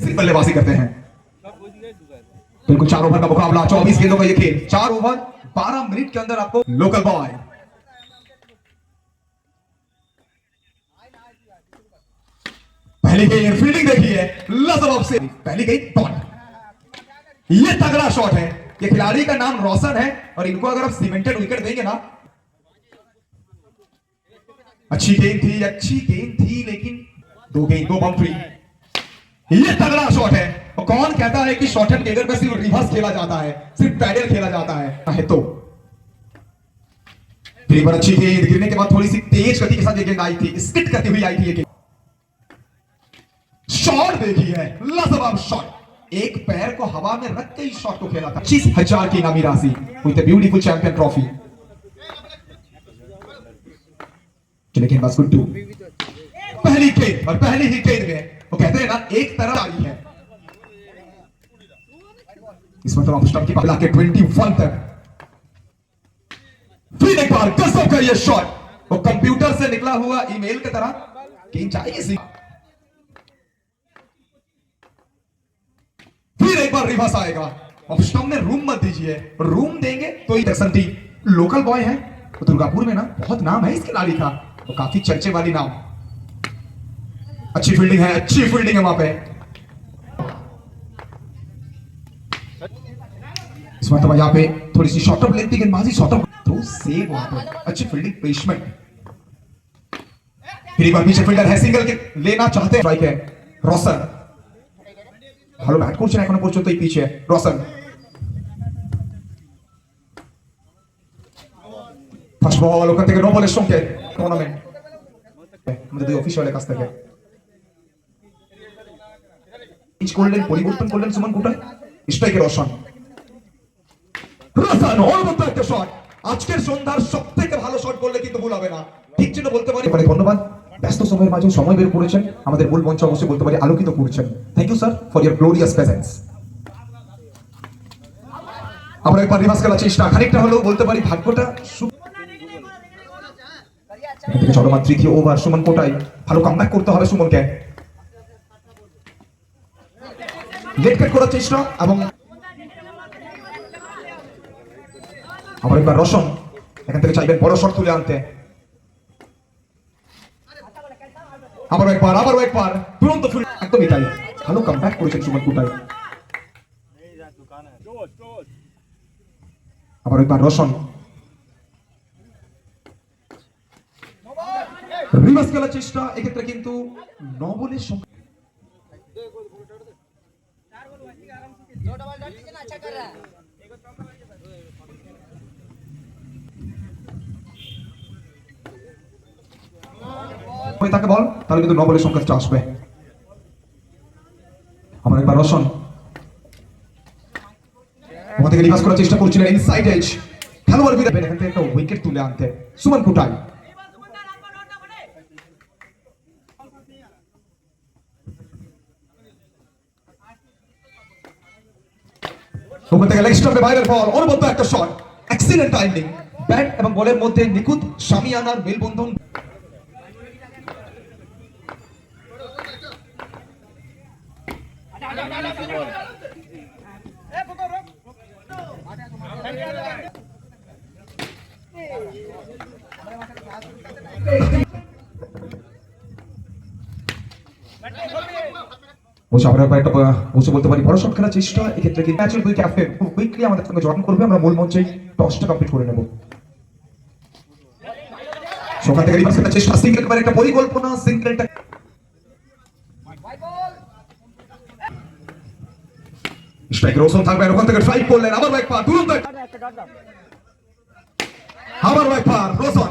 बल्लेबाजी करते हैं। बिल्कुल 4 ओवर का मुकाबला, 24 गेंदों का ये खेल, 4 ओवर 12 मिनट के अंदर आपको लोकल बॉय। पहली गेंद फील्डिंग देखी है लाजवाब से, पहली गेंद डॉट। ये तगड़ा शॉट है। ये खिलाड़ी का नाम रोशन है और इनको अगर आप सीमेंटेड विकेट देंगे ना, अच्छी गेंद थी लेकिन दो बाउंड्री। ये तगड़ा शॉट है। और कौन कहता है कि शॉर्ट हैंड गेंदर में सिर्फ रिवर्स खेला जाता है, सिर्फ पैडल खेला जाता है तो पर अच्छी गेंद गिरने के बाद थोड़ी सी तेज गति के साथ ये गेंद आई थी, स्किट करती हुई आई थी ये गेंद। शॉट देखी है, लाजवाब शॉट। एक पैर को हवा में रख के इस शॉट को खेला था। 25,000 की इनामी राशि with the beautiful champion trophy. लेकिन बस गुड्डू पहली गेंद और पहली ही गेंद में वो कहते हैं ना एक तरह आई है। इस मतलब ऑफ स्टंप की पकड़ा के 21 तक। फिर एक बार गजब का ये शॉट, वो कंप्यूटर से निकला हुआ ईमेल की तरह गेंद चाहिए। फिर एक बार रिवर्स आएगा। ऑफ स्टंप में रूम मत दीजिए, रूम देंगे तो ही दर्शनती। लोकल बॉय है तो दुर्गापुर में ना बहुत नाम है इस खिलाड़ी का, तो काफी चर्चे वाली नाम। अच्छी फील्डिंग है वहां पे। इस मतलब यहाँ पे थोड़ी सी शॉर्ट अप लेती गेंदबाजी, शॉर्ट अप तो सेव वहां पे। अच्छी फील्डिंग प्लेसमेंट। फिर एक बार पीछे फील्डर है, सिंगल के लेना चाहते हैं। स्ट्राइक है रोशन, ভালো ব্যাট করছেন এখনো পর্যন্ত। এই পিছে রোশন ফার্স্ট বল ওখান থেকে নো বলের সংকেত টুর্নামেন্ট আমাদের দুই অফিশিয়ালের কাছ থেকে। চেঞ্জ করলেন, পরিবর্তন করলেন সুমন কোটাল। স্ট্রাইকে রোশন ওর মতো একটা শট। আজকের সন্ধ্যার সবথেকে ভালো শট করলে কিন্তু ভুল হবে না, ঠিক যেন বলতে পারি। ধন্যবাদ, ব্যস্ত সময়ের মাঝে সময় বের করেছেন আমাদের মূল মঞ্চ অবশ্যই বলতে পারি আলোকিত করছেন। Thank you sir for your glorious presence. আমরা একবার রিভার্স খেলার চেষ্টা, খানিকটা হলেও বলতে পারি ভাগ্যটা। চলমান তৃতীয় ওভার, সুমন কোটাই ভালো কামব্যাক করতে হবে সুমনকে। লেট কাট করার চেষ্টা এবং আবার একবার রোশন এখান থেকে চাইবেন বড় শট তুলে আনতে। আবারও একবার তুরন্ত ফিল্ড, একদমই তাই। ভালো কামব্যাক করেছেন সুমন কোটাই। আবার একবার রোশন রিভার্স খেলার চেষ্টা, এক্ষেত্রে কিন্তু 9 বলের সংখ্যা। তাকে বল, তাহলে কিন্তু 9 বলের সংখ্যা আসবে। আবার একবার রোশন ওখান থেকে রিভার্স করার চেষ্টা করছিলেন ইনসাইড এজ। খেলোয়াড় বিরাট এখান থেকে একটা উইকেট তুলে আনতে সুমন কোটাই। ওখান থেকে লেগ স্টাম্পে বাইরের বল, অনবদ্য একটা শট, এক্সিলেন্ট টাইমিং। ব্যাট এবং বলের মধ্যে নিখুঁত শামিয়ানার মেলবন্ধন। বলতে পারি বড় শট খেলার চেষ্টা। এক্ষেত্রে কিন্তু ম্যাচের দুই ক্যাপ্টেন খুব কুইকলি আমাদের সঙ্গে জয়েন করবে। আমরা মূল মঞ্চে টসটা কমপ্লিট করে নেব। সেখান থেকে রিভার্স খেলার চেষ্টা, সিঙ্গেল একেবারে একটা পরিকল্পনা। সিঙ্গেলটা স্ট্রাইক রোশন থাকবে, ওখান থেকে ট্রাই করলেন। আবার একবার দুরন্ত, আবার একবার রোশন